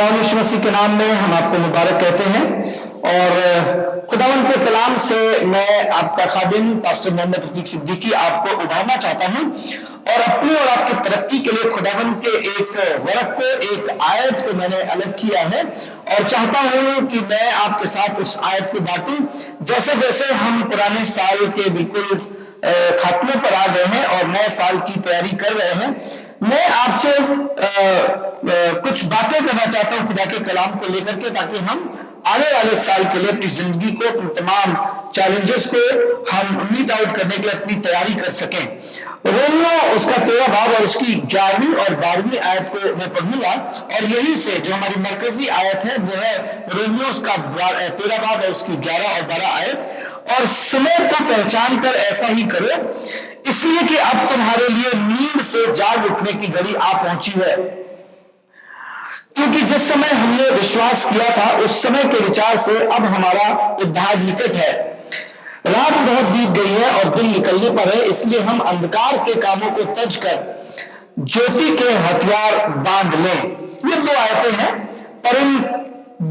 खुदावंद यीशु मसीह के नाम में हम आपको मुबारक कहते हैं और खुदावंद के कलाम से मैं आपका खादिम पास्टर मोहम्मद रफीक सिद्दीकी आपको उभारना चाहता हूं और अपनी और आपकी तरक्की के लिए खुदावंद के एक वर्क को, एक आयत को मैंने अलग किया है और चाहता हूं कि मैं आपके साथ उस आयत को बांटूं। जैसे जैसे हम पुराने साल के बिल्कुल खात्मे पर आ गए हैं और नए साल की तैयारी कर रहे हैं, मैं आपसे कुछ बातें करना चाहता हूं खुदा के कलाम को लेकर के, ताकि हम आने वाले साल के लिए अपनी जिंदगी को, अपनी तमाम चैलेंजेस को हम मीट आउट करने के लिए अपनी तैयारी कर सकें। रोमियो उसका 13 बाब और उसकी 11वीं और 12वीं आयत को मैं पढ़ूंगा और यही से जो हमारी मरकजी आयत है वो है रोमियो उसका 13 बाब और उसकी 11 और 12 आयत। और समय को पहचान कर ऐसा ही करो, इसलिए कि अब तुम्हारे लिए नींद से जाग उठने की घड़ी आ पहुंची है, क्योंकि जिस समय हमने विश्वास किया था उस समय के विचार से अब हमारा उद्धार निकट है। रात बहुत बीत गई है और दिन निकलने पर है, इसलिए हम अंधकार के कामों को तज कर ज्योति के हथियार बांध लें। ये दो आयतें हैं, पर इन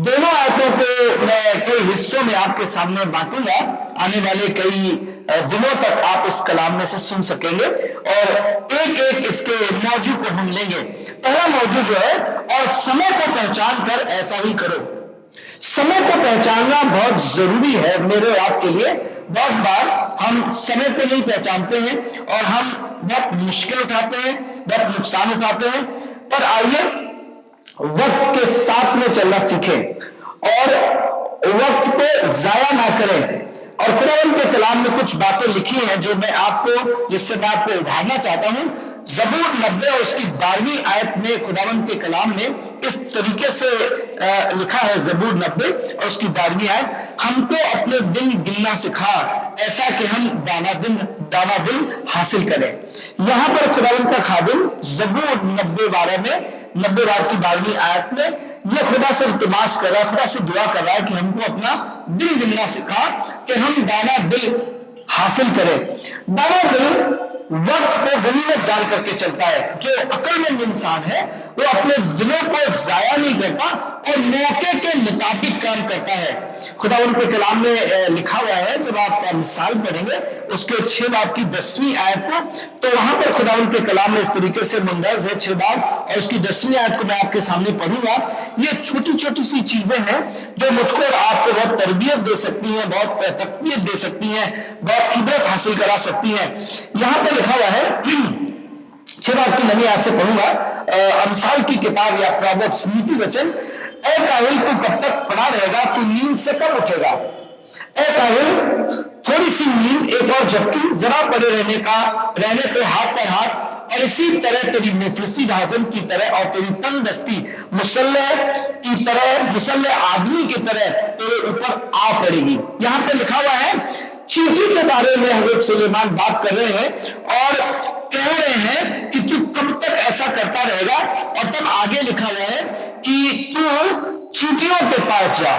दोनों आयतों को मैं कई हिस्सों में आपके सामने बांटूंगा। आने वाले कई दिनों तक आप इस कलाम में से सुन सकेंगे और एक एक इसके मौजू को हम लेंगे। पहला मौजू जो है, और समय को पहचान कर ऐसा ही करो। समय को पहचानना बहुत जरूरी है मेरे और आपके लिए। बहुत बार हम समय को नहीं पहचानते हैं और हम बहुत मुश्किल उठाते हैं, बहुत नुकसान उठाते हैं। पर आइए वक्त के साथ में चलना सीखें और वक्त को जाया ना करें। और खुदावंद के कलाम में कुछ बातें लिखी हैं जो मैं आपको, जिससे मैं आपको उभारना चाहता हूं। ज़बूर 90 और उसकी 12वीं आयत में खुदावंद के कलाम में इस तरीके से लिखा है। ज़बूर 90 और उसकी 12वीं आयत, हमको अपने दिन गिनना सिखा, ऐसा कि हम दाना दिल हासिल करें। यहां पर खुदावंद का खादिम ज़बूर 90 बार की 12वीं आयत में ये खुदा से इल्तिमास कर रहा है, खुदा से दुआ कर रहा है कि हमको अपना दिल गिनना सिखा, कि हम दाना दिल हासिल करें। दाना दिल वक्त को गनीमत जान करके चलता है। जो अक्लमंद इंसान है वो अपने दिनों को जाया नहीं करता और मौके के मुताबिक काम करता है। खुदावंद के कलाम में लिखा हुआ है, जब आप मिसाल पढ़ेंगे उसके 6 बाब की 10वीं आयत को, तो वहां पर खुदावंद के कलाम में इस तरीके से मुंदरज है 6 बाब और उसकी 10वीं आयत को मैं आपके सामने पढ़ूंगा। ये छोटी छोटी सी चीजें हैं जो मुझको और आपको बहुत तरबियत दे सकती हैं, बहुत तकवीत दे सकती हैं, बहुत इबरत हासिल करा सकती हैं। यहां पर लिखा हुआ है 6 बाब की 9वीं आयत से पढ़ूंगा, अमसाल की किताब या प्रोवर्ब्स, नीति वचन, ऐ काहिल तू कब तक पड़ा रहेगा, तू नींद से कब उठेगा। ऐ काहिल, थोड़ी सी नींद एक और झपकी, जरा पड़े रहने को हाथ पर हाथ, और इसी तरह तेरी मुफलिसी हाज़म की तरह और तेरी तंगदस्ती मुसल्ले आदमी की तरह तेरे ऊपर आ पड़ेगी। यहां पर लिखा हुआ है, चींटी के बारे में हजरत सुलेमान बात कर रहे हैं और कह रहे हैं कि तू कब तक ऐसा करता रहेगा। और तब आगे लिखा हुआ है कि तू चींटियों के पास जा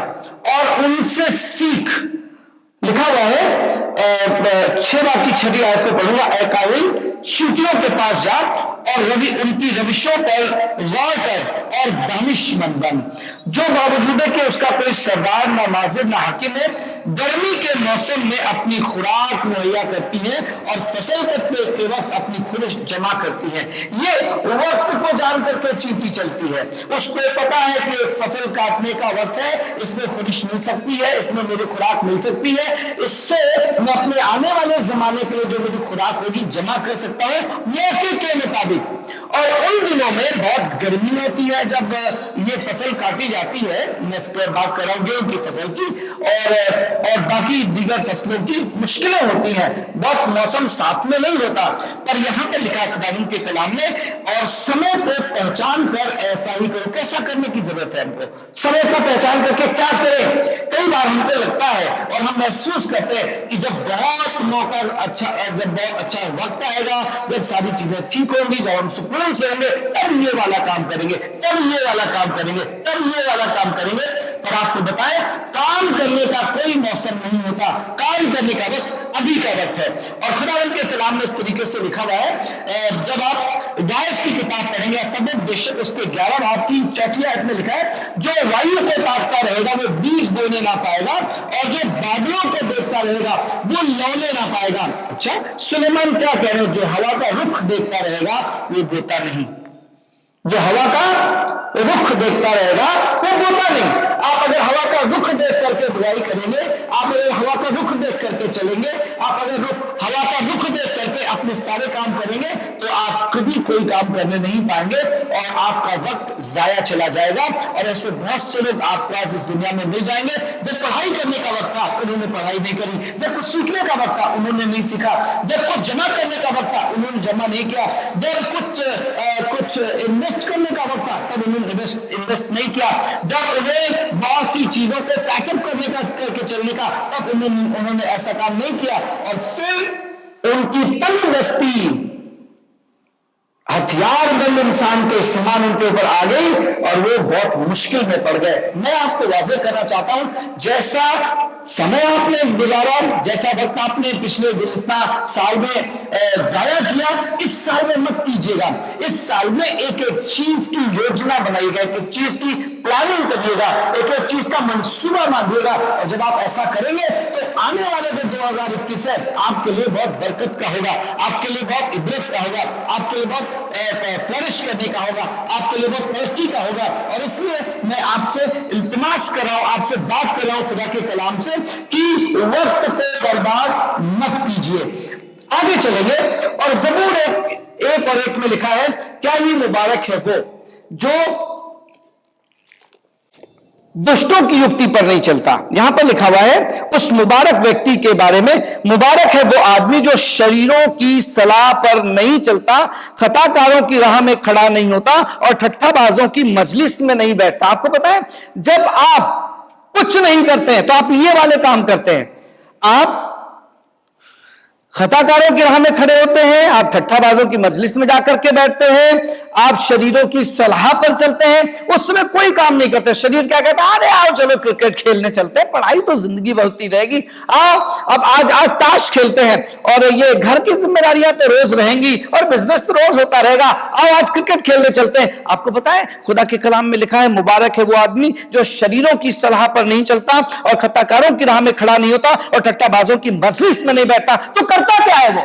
और उनसे सीख। लिखा हुआ है 6 बाब की 6वीं आयत को पढ़ूंगा, ऐ काहिल चींटियों के पास जा और उनकी रविशों पर गौर कर और दानिशमंद बन। जो बावजूद है कि उसका कोई सरदार ना नाजिर ना हाकिम है, गर्मी के मौसम में अपनी खुराक मुहैया करती है और फसल कटने के वक्त अपनी खुरिश जमा करती है। ये वक्त को जान करके चींटी चलती है। उसको पता है कि फसल काटने का वक्त है, इसमें खुरिश मिल सकती है, इसमें मेरी खुराक मिल सकती है, इससे मैं अपने आने वाले जमाने के लिए जो मेरी खुराक होगी जमा कर सकता हूं मौके के मुताबिक। और उन दिनों में बहुत गर्मी होती है जब ये फसल काटी जाती है। मैं इस पर बात कर रहा हूं गेहूं की फसल की और बाकी दीगर फसलों की मुश्किलें होती हैं, बहुत मौसम साथ में नहीं होता। पर यहां पर लिखा है खुदावंद के कलाम में, और समय को पहचान कर ऐसा ही करो। कैसा करने की जरूरत है हमको? समय को पहचान करके क्या करें? कई बार हमको लगता है और हम महसूस करते हैं कि जब बहुत अच्छा वक्त आएगा, जब सारी चीजें ठीक होंगी, जब हम सुकून से होंगे, तब ये वाला काम करेंगे, तब ये वाला काम करेंगे, तब ये वाला काम करेंगे। पर आपको बताएं, काम करने का कोई मौसम नहीं होता, काम करने का वक्त अभी का वक्त है। और खुदावंद के कलाम में इस तरीके से लिखा हुआ है, जब आप वाइस की किताब पढ़ेंगे जाएंगे। सबक बेशक उसके 11 भाग की 4 आयत में लिखा है, जो वायु को ताकता रहेगा वो बीज बोने ना पाएगा, और जो बादलों को देखता रहेगा वो लौने ना पाएगा। अच्छा, सुलेमान क्या कह रहे हैं? जो हवा का रुख देखता रहेगा वो बोता नहीं, जो हवा का रुख देखता रहेगा वो बोता नहीं। आप अगर हवा का रुख देख करके बुराई करेंगे, आप अगर हवा का रुख देख करके चलेंगे, आप अगर हवा का रुख देख करके अपने सारे काम करेंगे, तो आप कभी कोई काम करने नहीं पाएंगे और आपका वक्त जाया चला जाएगा। और ऐसे बहुत से लोग आपको आज इस दुनिया में मिल जाएंगे, जब पढ़ाई करने का वक्त था उन्होंने पढ़ाई नहीं करी, जब कुछ सीखने का वक्त था उन्होंने नहीं सीखा, जब कुछ जमा करने का वक्त था उन्होंने जमा नहीं किया, जब कुछ इन्वेस्ट करने का वक्त था तब उन्होंने इन्वेस्ट नहीं किया, जब उन्हें बहुत सी चीजों को पैचअप करके चलने का, तब उन्होंने ऐसा काम नहीं किया, और फिर उनकी तंगदस्ती हथियारबंद इंसान के समान उनके ऊपर आ गई और वो बहुत मुश्किल में पड़ गए। मैं आपको वाज़ेह करना चाहता हूं, जैसा समय आपने गुजारा, जैसा वक्त आपने पिछले गुज़िश्ता साल में जाया किया, इस साल में मत कीजिएगा। इस साल में एक एक चीज की योजना बनाइएगा, एक एक चीज की प्लानिंग करिएगा, एक एक चीज का मंसूबा बांधिएगा, और जब आप ऐसा करेंगे तो आने वाले जो 2021 है आपके लिए बहुत बरकत का होगा, आपके लिए बहुत इबरत का होगा, आपके लिए बहुत फ्लरिश करने का होगा, आपके लिए बहुत तरक्की का होगा। और इसलिए मैं आपसे इल्तिमास कर रहा हूं, आपसे बात कर रहा हूं खुदा के कलाम से, कि वक्त को बर्बाद मत कीजिए। आगे चलेंगे, और ज़बूर 1 में लिखा है, क्या ये मुबारक है वो जो दुष्टों की युक्ति पर नहीं चलता। यहां पर लिखा हुआ है उस मुबारक व्यक्ति के बारे में, मुबारक है वो आदमी जो शरीरों की सलाह पर नहीं चलता, खताकारों की राह में खड़ा नहीं होता, और ठट्ठाबाजों की मजलिस में नहीं बैठता। आपको पता है, जब आप कुछ नहीं करते हैं तो आप ये वाले काम करते हैं, आप खताकारों की राह में खड़े होते हैं, आप ठट्ठाबाजों की मजलिस में जाकर के बैठते हैं, आप शरीरों की सलाह पर चलते हैं, उस समय कोई काम नहीं करते। शरीर क्या कहता है? अरे आओ चलो क्रिकेट खेलने चलते हैं, पढ़ाई तो जिंदगी बढ़ती रहेगी, आओ अब आज ताश खेलते हैं, और ये घर की जिम्मेदारियां तो रोज रहेंगी, और बिजनेस तो रोज होता रहेगा, आओ आज क्रिकेट खेलने चलते हैं। आपको पता है खुदा के कलाम में लिखा है, मुबारक है वो आदमी जो शरीरों की सलाह पर नहीं चलता, और खताकारों की राह में खड़ा नहीं होता, और ठट्ठाबाजों की मजलिस में नहीं बैठता। तो करता क्या है वो?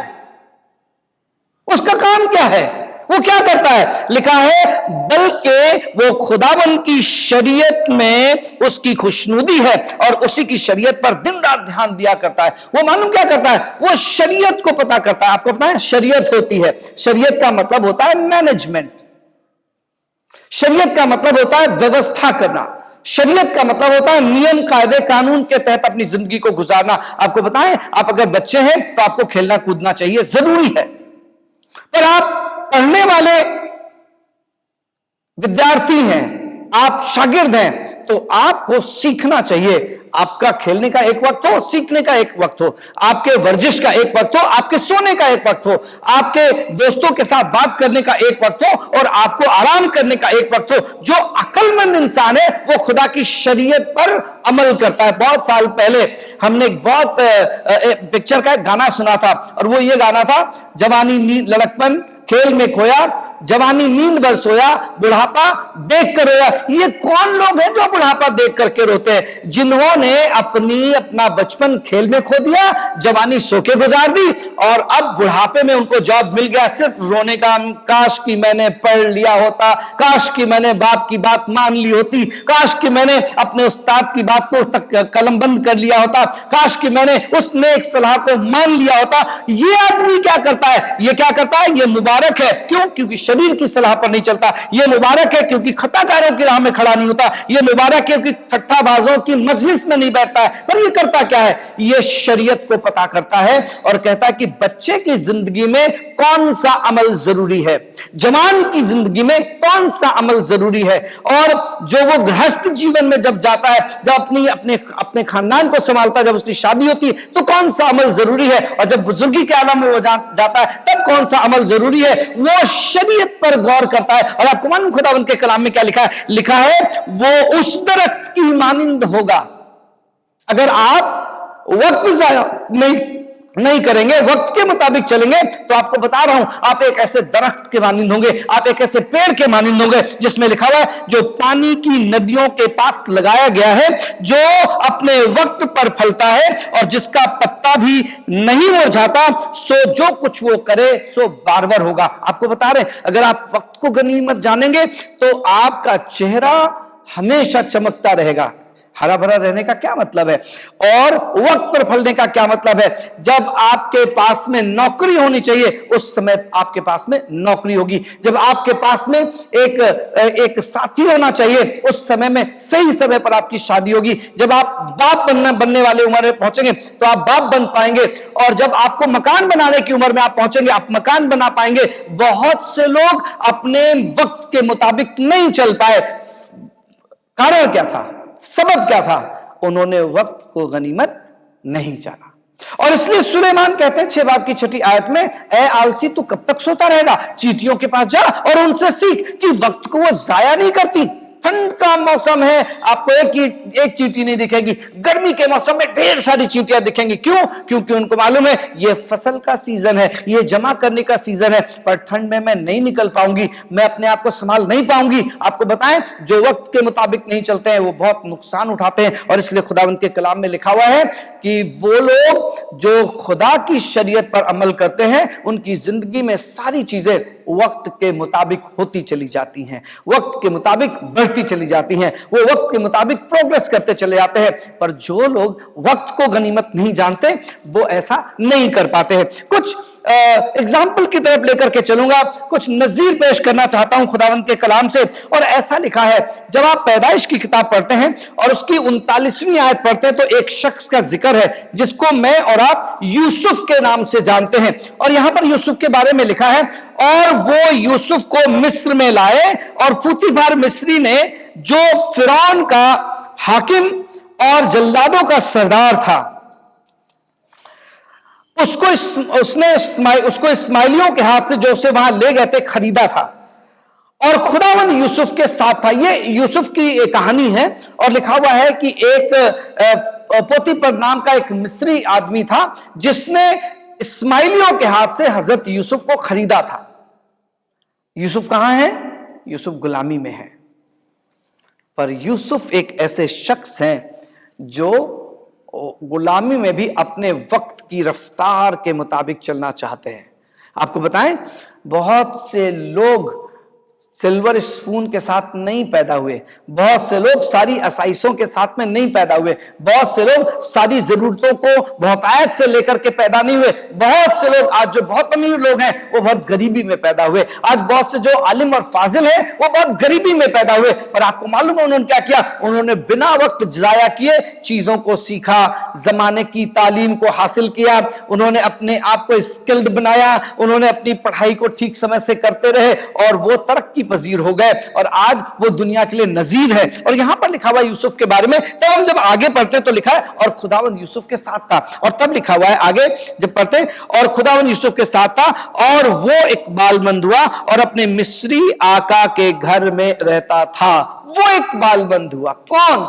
उसका काम क्या है? वो क्या करता है? लिखा है, बल्कि वो खुदाबंद की शरीयत में उसकी खुशनुदी है और उसी की शरीयत पर दिन रात ध्यान दिया करता है। वो मालूम क्या करता है? वो शरीयत को पता करता है। आपको पता है शरीयत होती है, शरीयत का मतलब होता है मैनेजमेंट, शरीयत का मतलब होता है व्यवस्था करना, शरीयत का मतलब होता है नियम कायदे कानून के तहत अपनी जिंदगी को गुजारना। आपको बताएं, आप अगर बच्चे हैं तो आपको खेलना कूदना चाहिए, जरूरी है, पर आप पढ़ने वाले विद्यार्थी हैं, आप शागिर्द हैं, तो आपको सीखना चाहिए। आपका खेलने का एक वक्त हो, सीखने का एक वक्त हो, आपके वर्जिश का एक वक्त हो, आपके सोने का एक वक्त हो, आपके दोस्तों के साथ बात करने का एक वक्त हो, और आपको आराम करने का एक वक्त हो। जो अक्लमंद इंसान है वो खुदा की शरीयत पर अमल करता है। बहुत साल पहले हमने एक बहुत पिक्चर का एक गाना सुना था, और वो ये गाना था, जवानी नींद लड़कपन खेल में खोया, जवानी नींद भर सोया, बुढ़ापा देख कर रोया। ये कौन लोग हैं जो बुढ़ापा देख करके रोते हैं? जिन्होंने अपना बचपन खेल में खो दिया, जवानी सो के गुजार दी, और अब बुढ़ापे में उनको जॉब मिल गया सिर्फ रोने का। काश कि मैंने पढ़ लिया होता, काश कि मैंने बाप की बात मान ली होती, काश कि मैंने अपने उस्ताद की बात को कलम बंद कर लिया होता, काश कि मैंने उस नेक सलाह को मान लिया होता। ये आदमी क्या करता है? ये क्या करता है? ये मुबारक है। क्यों? क्योंकि शरीर की सलाह पर नहीं चलता। ये मुबारक है क्योंकि खताकारों की राह में खड़ा नहीं होता। ये मुबारक है क्योंकि ठट्ठाबाजों की मजलिस में नहीं बैठता है। पर ये करता क्या है? ये शरीयत को पता करता है और कहता है कि बच्चे की जिंदगी में कौन सा अमल जरूरी है, जवान की जिंदगी में कौन सा अमल जरूरी है, और जो वो गृहस्थ जीवन में जब जाता है, जब अपने खानदान को संभालता है, जब उसकी शादी होती है तो कौन सा अमल जरूरी है, और जब बुजुर्गी के आलम में वो जाता है तब कौन सा अमल जरूरी है, वो शरीयत पर गौर करता है। और आपको मालूम खुदावंद के कलाम में क्या लिखा है? लिखा है वो उस दरख्त की मानिंद होगा। अगर आप वक्त जाया नहीं नहीं करेंगे, वक्त के मुताबिक चलेंगे, तो आपको बता रहा हूं आप एक ऐसे दरख्त के मानिंद होंगे, आप एक ऐसे पेड़ के मानिंद होंगे जिसमें लिखा हुआ है जो पानी की नदियों के पास लगाया गया है, जो अपने वक्त पर फलता है और जिसका पत्ता भी नहीं मुरझाता, सो जो कुछ वो करे सो बारबर होगा। आपको बता रहे हैं अगर आप वक्त को गनीमत जानेंगे तो आपका चेहरा हमेशा चमकता रहेगा। हरा भरा रहने का क्या मतलब है और वक्त पर फलने का क्या मतलब है? जब आपके पास में नौकरी होनी चाहिए उस समय आपके पास में नौकरी होगी। जब आपके पास में एक साथी होना चाहिए उस समय में सही समय पर आपकी शादी होगी। जब आप बाप बनने वाले उम्र में पहुंचेंगे तो आप बाप बन पाएंगे, और जब आपको मकान बनाने की उम्र में आप पहुंचेंगे आप मकान बना पाएंगे। बहुत से लोग अपने वक्त के मुताबिक नहीं चल पाए। कारण क्या था? सबब क्या था? उन्होंने वक्त को गनीमत नहीं जाना। और इसलिए सुलेमान कहते हैं 6 बाब की 6ठी आयत में, ए आलसी तू कब तक सोता रहेगा? चींटियों के पास जा और उनसे सीख कि वक्त को वो जाया नहीं करती। ठंड का मौसम है, आपको एक चींटी नहीं दिखेगी। गर्मी के मौसम में ढेर सारी चींटियां दिखेंगी। क्यों? क्योंकि उनको मालूम है ये फसल का सीजन है, ये जमा करने का सीजन है, पर ठंड में मैं नहीं निकल पाऊंगी, मैं अपने आप को संभाल नहीं पाऊंगी। आपको बताएं जो वक्त के मुताबिक नहीं चलते हैं वो बहुत नुकसान उठाते हैं। और इसलिए खुदावंत के कलाम में लिखा हुआ है कि वो लोग जो खुदा की शरीयत पर अमल करते हैं उनकी जिंदगी में सारी चीजें वक्त के मुताबिक होती चली जाती हैं, वक्त के मुताबिक बढ़ती चली जाती हैं, वो वक्त के मुताबिक प्रोग्रेस करते चले जाते हैं। पर जो लोग वक्त को गनीमत नहीं जानते वो ऐसा नहीं कर पाते हैं। कुछ एग्जाम्पल की तरफ लेकर के चलूंगा, कुछ नजीर पेश करना चाहता हूं खुदावंत के कलाम से। और ऐसा लिखा है, जब आप पैदाइश की किताब पढ़ते हैं और उसकी 39वीं आयत पढ़ते हैं तो एक शख्स का जिक्र है जिसको मैं और आप यूसुफ के नाम से जानते हैं। और यहां पर यूसुफ के बारे में लिखा है, और वो यूसुफ को मिस्र में लाए, और पुतीफर मिस्री ने जो फिरौन का हाकिम और जल्लादों का सरदार था उसको इस्माइलियों के हाथ से जो उसे वहां ले गए थे खरीदा था, और खुदावंद यूसुफ के साथ था। ये यूसुफ की एक कहानी है और लिखा हुआ है कि एक पोतीफर नाम का एक मिस्री आदमी था जिसने इस्माइलियों के हाथ से हजरत यूसुफ को खरीदा था। यूसुफ कहां है? यूसुफ गुलामी में है। पर यूसुफ एक ऐसे शख्स हैं जो गुलामी में भी अपने वक्त की रफ्तार के मुताबिक चलना चाहते हैं। आपको बताएं बहुत से लोग सिल्वर स्पून के साथ नहीं पैदा हुए, बहुत से लोग सारी आसाइशों के साथ में नहीं पैदा हुए, बहुत से लोग सारी जरूरतों को बहुतायत से लेकर के पैदा नहीं हुए। बहुत से लोग आज जो बहुत अमीर लोग हैं वो बहुत गरीबी में पैदा हुए। आज बहुत से जो आलिम और फाजिल हैं वो बहुत गरीबी में पैदा हुए। पर आपको मालूम है उन्होंने क्या किया? उन्होंने बिना वक्त जाया किए चीजों को सीखा, जमाने की तालीम को हासिल किया, उन्होंने अपने आप को स्किल्ड बनाया, उन्होंने अपनी पढ़ाई को ठीक समय से करते रहे और वो तरक्की पजीर हो गए और आज वो दुनिया के लिए नजीर है। और यहां पर लिखा हुआ है यूसुफ के बारे में, तब हम जब आगे पढ़ते तो लिखा है और खुदावंद यूसुफ के साथ था, और तब लिखा हुआ है आगे जब पढ़ते और खुदावंद यूसुफ के साथ था और वो इकबालमंद हुआ और अपने मिस्री आका के घर में रहता था। वो इकबालमंद हुआ। कौन?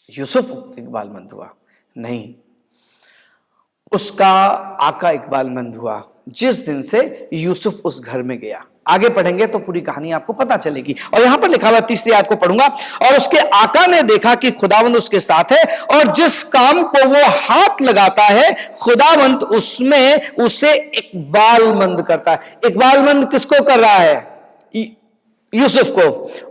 यूसुफ इकबालमंद हुआ? नहीं, उसका आका इकबालमंद हुआ जिस दिन से यूसुफ उस घर में गया। आगे पढ़ेंगे तो पूरी कहानी आपको पता चलेगी। और यहां पर लिखा हुआ 3री आयत को पढ़ूंगा, और उसके आका ने देखा कि खुदावंद उसके साथ है और जिस काम को वो हाथ लगाता है खुदावंद उसमें उसे इकबालमंद करता है। इकबालमंद किसको कर रहा है? यूसुफ को।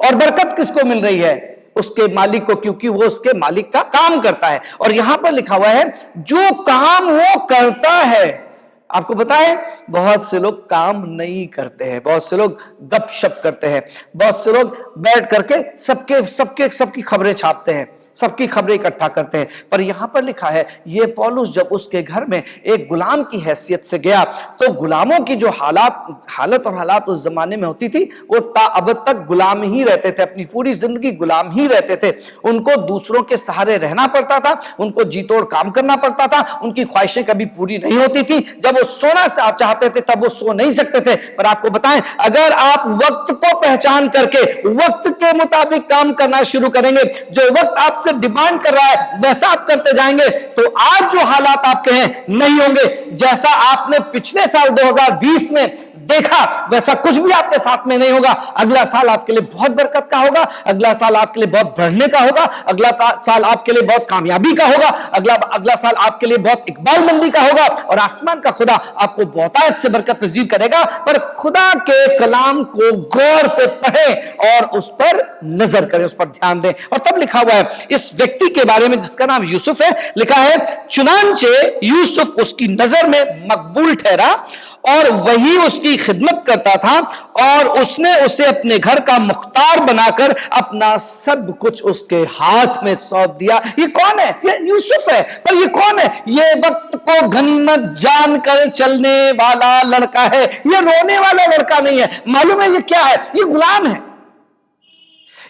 और बरकत किसको मिल रही है? उसके मालिक को, क्योंकि वो उसके मालिक का काम करता है। और यहां पर लिखा हुआ है जो काम वो करता है। आपको पता है बहुत से लोग काम नहीं करते हैं, बहुत से लोग गपशप करते हैं, बहुत से लोग बैठ करके सबकी खबरें छापते हैं, सबकी खबरें इकट्ठा करते हैं। पर यहां पर लिखा है ये पौलुस जब उसके घर में एक गुलाम की हैसियत से गया तो गुलामों की जो हालत उस जमाने में होती थी वो अब तक गुलाम ही रहते थे, अपनी पूरी जिंदगी गुलाम ही रहते थे। उनको दूसरों के सहारे रहना पड़ता था, उनको जी तोड़ काम करना पड़ता था, उनकी ख्वाहिशें कभी पूरी नहीं होती थी। जब वो सोना चाहते थे तब वो सो नहीं सकते थे। पर आपको बताएं, अगर आप वक्त को पहचान करके वक्त के मुताबिक काम करना शुरू करेंगे, जो वक्त आपसे डिमांड कर रहा है वैसा आप करते जाएंगे, तो आज जो हालात आपके हैं नहीं होंगे। जैसा आपने पिछले साल 2020 में देखा वैसा कुछ भी आपके साथ में नहीं होगा। अगला साल आपके लिए बहुत बरकत का होगा, अगला साल आपके लिए बहुत बढ़ने का होगा, अगला साल आपके लिए बहुत कामयाबी का होगा, अगला साल आपके लिए बहुत इकबालमंदी का होगा, और आसमान का खुदा आपको बहुतायत से बरकत नसीब करेगा। पर खुदा के कलाम को गौर से पढ़ें और उस पर नजर करें, उस पर ध्यान दें। और तब लिखा हुआ है इस व्यक्ति के बारे में जिसका नाम यूसुफ है, लिखा है चुनांचे यूसुफ उसकी नजर में मकबूल ठहरा और वही उसकी खिदमत करता था, और उसने उसे अपने घर का मुख्तार बनाकर अपना सब कुछ उसके हाथ में सौंप दिया। ये कौन है? ये यूसुफ है। पर ये कौन है? ये वक्त को गनीमत जानकर चलने वाला लड़का है। ये रोने वाला लड़का नहीं है। मालूम है ये क्या है? ये गुलाम है।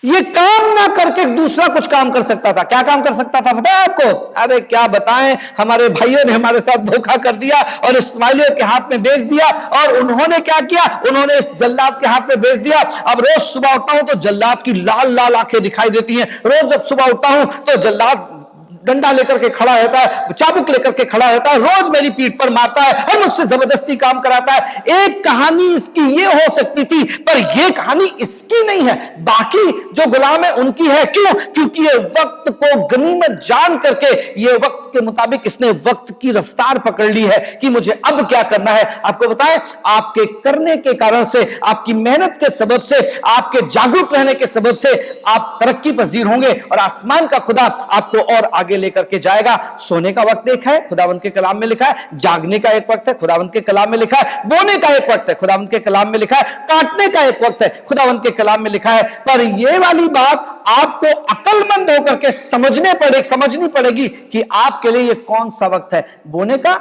ये काम ना करके दूसरा कुछ काम कर सकता था। क्या काम कर सकता था पता है आपको? अरे क्या बताएं, हमारे भाइयों ने हमारे साथ धोखा कर दिया और इस्माइलियों के हाथ में बेच दिया। और उन्होंने क्या किया? उन्होंने इस जल्लाद के हाथ में बेच दिया। अब रोज सुबह उठता हूं तो जल्लाद की लाल लाल आंखें दिखाई देती हैं। रोज जब सुबह उठता हूं तो जल्लाद डंडा लेकर के खड़ा रहता है, चाबुक लेकर के खड़ा रहता है, रोज मेरी पीठ पर मारता है और मुझसे जबरदस्ती काम कराता है। एक कहानी इसकी ये हो सकती थी, पर यह कहानी इसकी नहीं है। बाकी जो गुलाम है उनकी है। क्यों? क्योंकि ये वक्त को गनीमत जान करके ये वक्त के मुताबिक इसने वक्त की रफ्तार पकड़ ली है कि मुझे अब क्या करना है। आपको बताएं, आपके करने के कारण से, आपकी मेहनत के सबब से, आपके जागरूक रहने के सबब से आप तरक्की पजीर होंगे और आसमान का खुदा आपको और आगे लेकर के जाएगा। सोने का वक्त एक है, खुदावंत के कलाम में लिखा है। जागने का एक वक्त है, खुदावंत के कलाम में लिखा है। बोने का एक वक्त है, खुदावंत के कलाम में लिखा है। काटने का एक वक्त है, खुदावंत के कलाम में लिखा है। पर यह वाली बात आपको अक्लमंद होकर के समझनी पड़ेगी कि आपके लिए यह कौन सा वक्त है, बोने का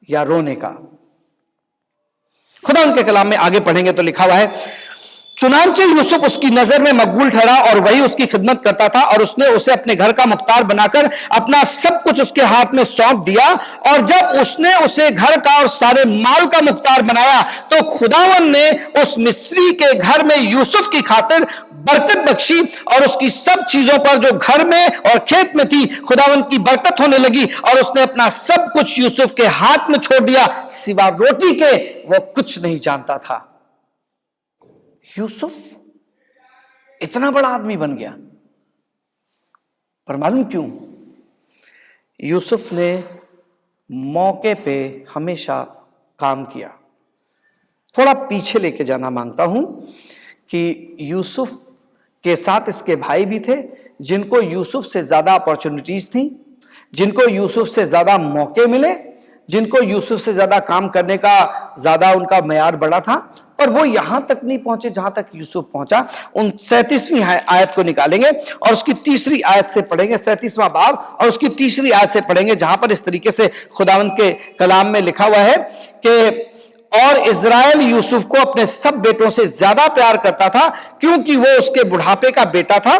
या रोने का। खुदावंत के कलाम में आगे पढ़ेंगे तो लिखा हुआ है, चुनांचे यूसुफ उसकी नजर में मकबूल ठहरा और वही उसकी खिदमत करता था, और उसने उसे अपने घर का मुख्तार बनाकर अपना सब कुछ उसके हाथ में सौंप दिया। और जब उसने उसे घर का और सारे माल का मुख्तार बनाया तो खुदावन ने उस मिस्री के घर में यूसुफ की खातिर बरकत बख्शी, और उसकी सब चीजों पर जो घर में और खेत में थी खुदावन की बरकत होने लगी। और उसने अपना सब कुछ यूसुफ के हाथ में छोड़ दिया, सिवा रोटी के वो कुछ नहीं जानता था। यूसुफ इतना बड़ा आदमी बन गया, पर मालूम क्यों? यूसुफ ने मौके पे हमेशा काम किया। थोड़ा पीछे लेके जाना मांगता हूं कि यूसुफ के साथ इसके भाई भी थे, जिनको यूसुफ से ज्यादा अपॉर्चुनिटीज थी, जिनको यूसुफ से ज्यादा मौके मिले, जिनको यूसुफ से ज्यादा काम करने का ज्यादा उनका मयार बड़ा था, पर वो यहां तक नहीं पहुंचे जहां तक यूसुफ पहुंचा। उन 37वीं आयत को निकालेंगे और उसकी तीसरी आयत से पढ़ेंगे, 37वां बाब और उसकी तीसरी आयत से पढ़ेंगे, जहां पर इस तरीके से खुदावंत के कलाम में लिखा हुआ है कि और इज़राइल यूसुफ को अपने सब बेटों से ज्यादा प्यार करता था, क्योंकि वो उसके बुढ़ापे का बेटा था,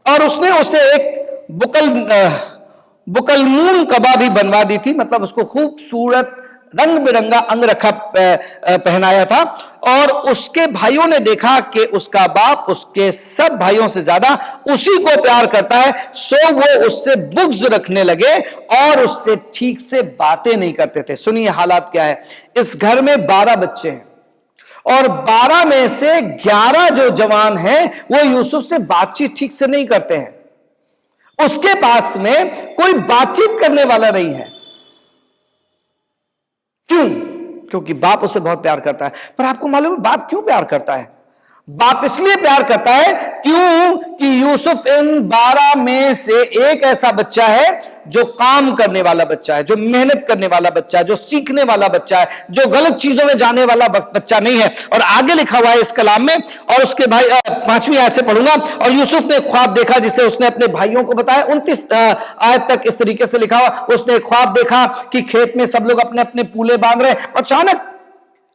और उसने उसे एक बुकलमून कबा भी बनवा दी थी। मतलब उसको खूबसूरत रंग बिरंगा अंगरखा पहनाया था। और उसके भाइयों ने देखा कि उसका बाप उसके सब भाइयों से ज्यादा उसी को प्यार करता है, सो वो उससे बुग़्ज़ रखने लगे और उससे ठीक से बातें नहीं करते थे। सुनिए हालात क्या है। इस घर में 12 बच्चे हैं और 12 में से 11 जो जवान हैं वो यूसुफ से बातचीत ठीक से नहीं करते हैं। उसके पास में कोई बातचीत करने वाला नहीं है। क्यों? क्योंकि बाप उसे बहुत प्यार करता है। पर आपको मालूम है बाप क्यों प्यार करता है? बाप इसलिए प्यार करता है क्यों कि यूसुफ इन 12 में से एक ऐसा बच्चा है जो काम करने वाला बच्चा है, जो मेहनत करने वाला बच्चा है, जो सीखने वाला बच्चा है, जो गलत चीजों में जाने वाला बच्चा नहीं है। और आगे लिखा हुआ है इस कलाम में, और उसके भाई 5वीं आयत से पढ़ूंगा। और यूसुफ ने ख्वाब देखा जिसे उसने अपने भाइयों को बताया। 29 आयत तक इस तरीके से लिखा हुआ, उसने ख्वाब देखा कि खेत में सब लोग अपने अपने पूले बांध रहे। अचानक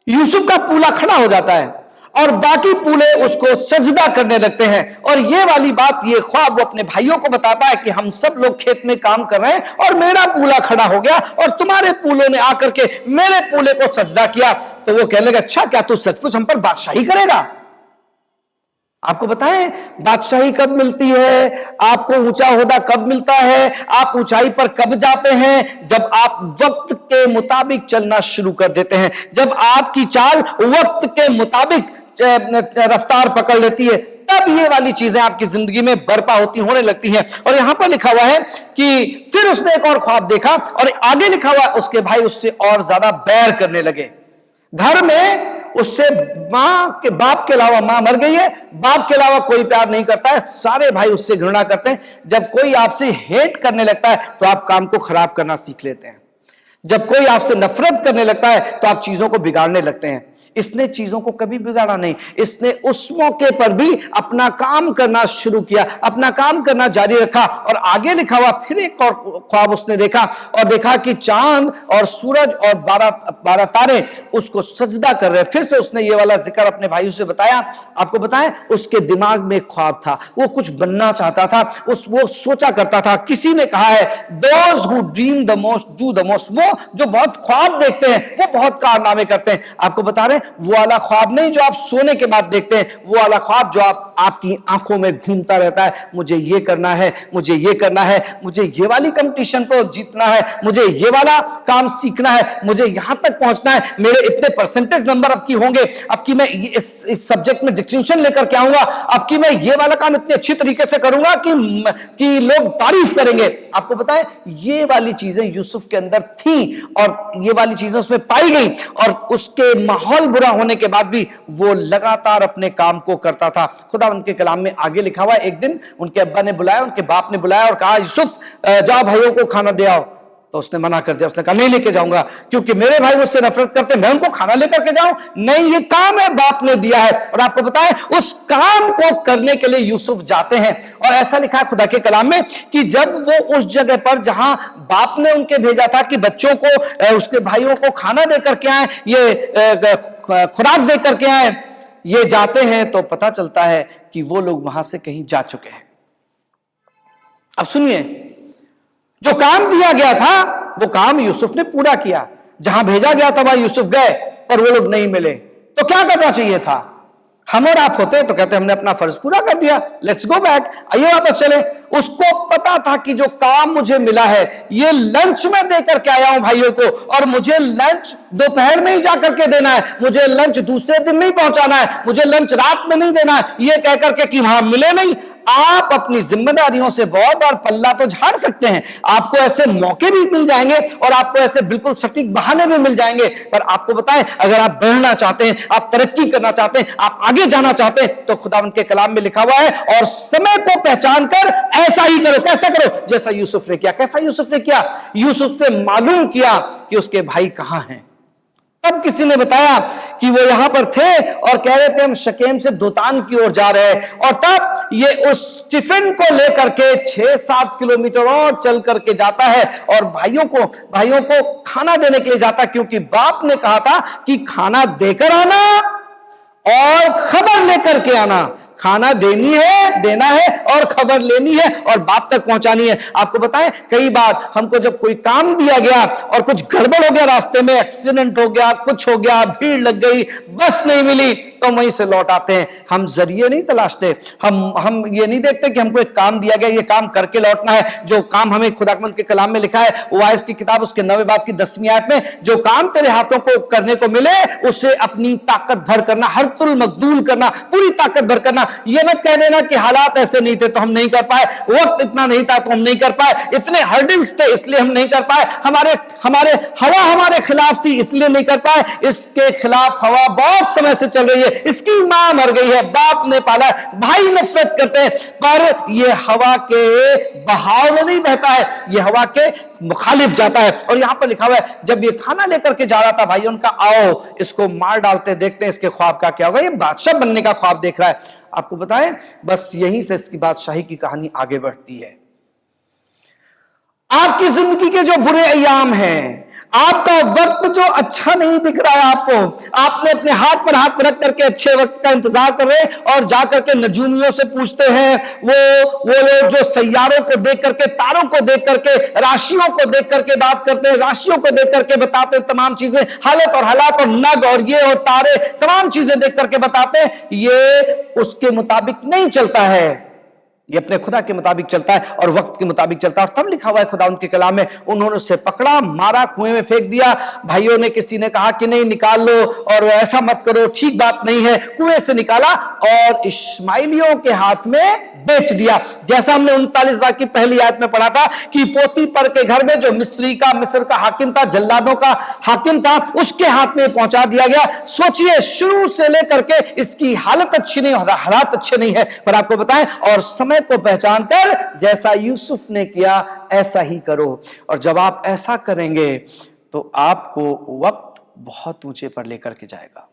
यूसुफ का पूला खड़ा हो जाता है और बाकी पूले उसको सजदा करने लगते हैं। और ये वाली बात, ये ख्वाब वो अपने भाइयों को बताता है कि हम सब लोग खेत में काम कर रहे हैं और मेरा पूला खड़ा हो गया और तुम्हारे पूलों ने आकर के मेरे पूले को सजदा किया। तो वो कहने लगे, अच्छा क्या तू सचमुच हम पर बादशाही करेगा? आपको बताएं बादशाही कब मिलती है, आपको ऊंचा ओहदा कब मिलता है, आप ऊंचाई पर कब जाते हैं? जब आप वक्त के मुताबिक चलना शुरू कर देते हैं, जब आपकी चाल वक्त के मुताबिक रफ्तार पकड़ लेती है, तब ये वाली चीजें आपकी जिंदगी में बर्पा होने लगती हैं। और यहां पर लिखा हुआ है कि फिर उसने एक और ख्वाब देखा और आगे लिखा हुआ उसके भाई उससे और ज्यादा बैर करने लगे। घर में उससे बाप के अलावा मां मर गई है, बाप के अलावा कोई प्यार नहीं करता है, सारे भाई उससे घृणा करते हैं। जब कोई आपसे हेट करने लगता है तो आप काम को खराब करना सीख लेते हैं। जब कोई आपसे नफरत करने लगता है तो आप चीजों को बिगाड़ने लगते हैं। इसने चीजों को कभी बिगाड़ा नहीं, इसने उस मौके पर भी अपना काम करना शुरू किया, अपना काम करना जारी रखा। और आगे लिखा हुआ फिर एक और ख्वाब उसने देखा और देखा कि चांद और सूरज और 12 तारे उसको सजदा कर रहे हैं। फिर से उसने ये वाला जिक्र अपने भाइयों से बताया। आपको बताएं उसके दिमाग में ख्वाब था, वो कुछ बनना चाहता था, वो सोचा करता था। किसी ने कहा है those who dream the most do the most, वो जो बहुत ख्वाब देखते हैं वो बहुत कारनामे करते हैं। आपको बता रहे वो वाला ख्वाब नहीं जो आप सोने के बाद देखते हैं, वो वाला ख्वाब जो आपकी आंखों में घूमता रहता है, मुझे ये करना है, मुझे ये करना है, मुझे ये वाली कंपटीशन को जीतना है, मुझे ये वाला काम सीखना है, मुझे यहां तक पहुंचना है, मेरे इतने परसेंटेज नंबर अब की होंगे, अब की मैं इस सब्जेक्ट में डिस्टिंक्शन लेकर के आऊंगा, अब की मैं ये वाला काम इतने अच्छी तरीके से करूंगा कि लोग तारीफ करेंगे। आपको बताएं ये वाली चीजें यूसुफ के अंदर थी और ये वाली चीजें उसमें पाई गई। और उसके माहौल बुरा होने के बाद भी वो लगातार अपने काम को करता था। खुदा उनके कलाम में आगे लिखा हुआ है, एक दिन उनके अब्बा ने बुलाया, उनके बाप ने बुलाया और कहा यूसुफ जाओ भाइयों को खाना दे आओ। तो उसने मना कर दिया, उसने कहा नहीं लेके जाऊंगा क्योंकि मेरे भाई मुझसे नफरत करते, मैं उनको खाना लेकर के जाऊं? नहीं, ये काम है बाप ने दिया है। और आपको बताएं उस काम को करने के लिए यूसुफ जाते हैं। और ऐसा लिखा है खुदा के कलाम में कि जब वो उस जगह पर जहां बाप ने उनके भेजा था कि बच्चों को उसके भाइयों को खाना देकर के आए, ये खुराक देकर के आए, ये जाते हैं तो पता चलता है कि वो लोग वहां से कहीं जा चुके हैं। अब सुनिए, जो काम दिया गया था वो काम यूसुफ ने पूरा किया, जहां भेजा गया था वहां यूसुफ गए पर वो लोग नहीं मिले। तो क्या करना चाहिए था? हम और आप होते तो कहते हमने अपना फर्ज पूरा कर दिया, लेट्स गो बैक, आइए वापस चले। उसको पता था कि जो काम मुझे मिला है ये लंच में देकर के आया हूं भाइयों को, और मुझे लंच दोपहर में ही जाकर के देना है, मुझे लंच दूसरे दिन नहीं पहुंचाना है, मुझे लंच रात में नहीं देना है, ये कहकर के कि वहां मिले नहीं। आप अपनी जिम्मेदारियों से बहुत बार पल्ला तो झाड़ सकते हैं, आपको ऐसे मौके भी मिल जाएंगे और आपको ऐसे बिल्कुल सटीक बहाने भी मिल जाएंगे। पर आपको बताएं अगर आप बढ़ना चाहते हैं, आप तरक्की करना चाहते हैं, आप आगे जाना चाहते हैं, तो खुदावंद के कलाम में लिखा हुआ है और समय को पहचान कर ऐसा ही करो। कैसा करो? जैसा यूसुफ ने किया। कैसा यूसुफ ने किया? यूसुफ ने मालूम किया कि उसके भाई कहां हैं। तब किसी ने बताया कि वो यहां पर थे और कह रहे थे हम शकेम से दोतान की ओर जा रहे हैं। और तब ये उस टिफिन को लेकर के 6-7 किलोमीटर और चल करके जाता है और भाइयों को खाना देने के लिए जाता, क्योंकि बाप ने कहा था कि खाना देकर आना और खबर लेकर के आना। खाना देना है और खबर लेनी है और बाप तक पहुंचानी है। आपको बताएं कई बार हमको जब कोई काम दिया गया और कुछ गड़बड़ हो गया, रास्ते में एक्सीडेंट हो गया, कुछ हो गया, भीड़ लग गई, बस नहीं मिली, तो वहीं से लौट आते हैं। हम जरिए नहीं तलाशते, हम ये नहीं देखते कि हमको एक काम दिया गया, ये काम करके लौटना है। जो काम हमें खुदावंद के कलाम में लिखा है, वाइस की किताब उसके 9वें बाब की 10वीं आयत में, जो काम तेरे हाथों को करने को मिले उसे अपनी ताकत भर करना, हर तुल मकदूल करना, पूरी ताकत भर करना। ये मत कह देना कि हालात ऐसे नहीं थे तो हम नहीं कर पाए, वक्त इतना नहीं था तो हम नहीं कर पाए, इतने हर्डल्स थे इसलिए हम नहीं कर पाए, हमारे हवा हमारे खिलाफ थी इसलिए नहीं कर पाए। इसके खिलाफ हवा बहुत समय से चल रही है, इसकी मां मर गई है, बाप ने पाला, भाई नफरत करते हैं, पर यह हवा के बहाव में नहीं बहता है, यह हवा के मुखालिफ जाता है। और यहां पर लिखा हुआ है जब ये खाना लेकर के जा रहा था भाई उनका, आओ इसको मार डालते, देखते हैं इसके ख्वाब का क्या होगा। ये बादशाह बनने का ख्वाब देख रहा है। आपको बताएं बस यहीं से इसकी बादशाही की कहानी आगे बढ़ती है। आपकी जिंदगी के जो बुरे अय्याम हैं, आपका वक्त जो अच्छा नहीं दिख रहा है आपको, आपने अपने हाथ पर हाथ रख करके अच्छे वक्त का इंतजार कर रहे और जाकर के नजूमियों से पूछते हैं, वो लोग जो सैयारों को देख करके, तारों को देख करके, राशियों को देख करके बात करते हैं, राशियों को देख करके बताते हैं तमाम चीजें, हालत और हालात और नग और ये और तारे, तमाम चीजें देख करके बताते हैं, ये उसके मुताबिक नहीं चलता है, ये अपने खुदा के मुताबिक चलता है और वक्त के मुताबिक चलता है। और तब लिखा हुआ है खुदा उनके कलाम में, उन्होंने उसे पकड़ा, मारा, कुएं में फेंक दिया। भाइयों ने, किसी ने कहा कि नहीं निकाल लो और ऐसा मत करो, ठीक बात नहीं है, कुएं से निकाला और इश्माइलियों के हाथ में बेच दिया। जैसा हमने 39 बार की पहली आयत में पढ़ा था कि पोतीपर के घर में जो मिस्र का हाकिम था, जल्लादों का हाकिम था, उसके हाथ में पहुंचा दिया गया। सोचिए, शुरू से लेकर के इसकी हालत अच्छी नहीं और हालात अच्छे नहीं है, पर आपको बताएं, और समय को पहचान कर जैसा यूसुफ ने किया ऐसा ही करो। और जब आप ऐसा करेंगे तो आपको वक्त बहुत ऊंचे पर लेकर के जाएगा।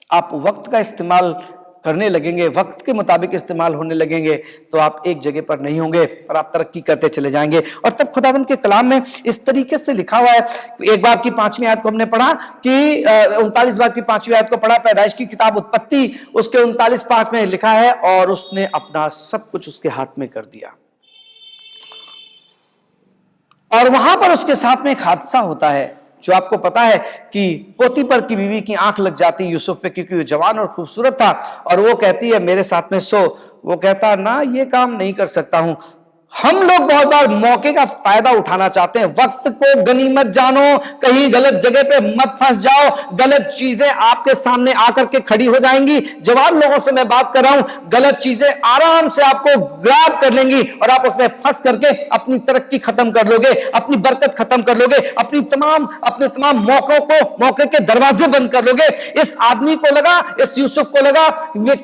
आप वक्त का इस्तेमाल करने लगेंगे, वक्त के मुताबिक इस्तेमाल होने लगेंगे, तो आप एक जगह पर नहीं होंगे, पर आप तरक्की करते चले जाएंगे। और तब खुदावंद के कलाम में इस तरीके से लिखा हुआ है, एक बार की 5वीं आयत को हमने पढ़ा कि 39 बार की 5वीं आयत को पढ़ा, पैदाइश की किताब उत्पत्ति उसके 39:5 में लिखा है, और उसने अपना सब कुछ उसके हाथ में कर दिया। और वहां पर उसके साथ में एक हादसा होता है, जो आपको पता है कि पोतीपर की बीवी की आंख लग जाती यूसुफ पे, क्योंकि वो जवान और खूबसूरत था, और वो कहती है मेरे साथ में सो। वो कहता ना, ये काम नहीं कर सकता हूं। हम लोग बहुत बार मौके का फायदा उठाना चाहते हैं, वक्त को गनीमत जानो, कहीं गलत जगह पे मत फंस जाओ, गलत चीजें आपके सामने आकर के खड़ी हो जाएंगी। जवान लोगों से मैं बात कर रहा हूं, गलत चीजें आराम से आपको ग्रैब कर लेंगी और आप उसमें फंस करके अपनी तरक्की खत्म कर लोगे, अपनी बरकत खत्म कर लोगे, अपने तमाम मौके के दरवाजे बंद कर लोगे। इस आदमी को लगा, इस यूसुफ को लगा, ये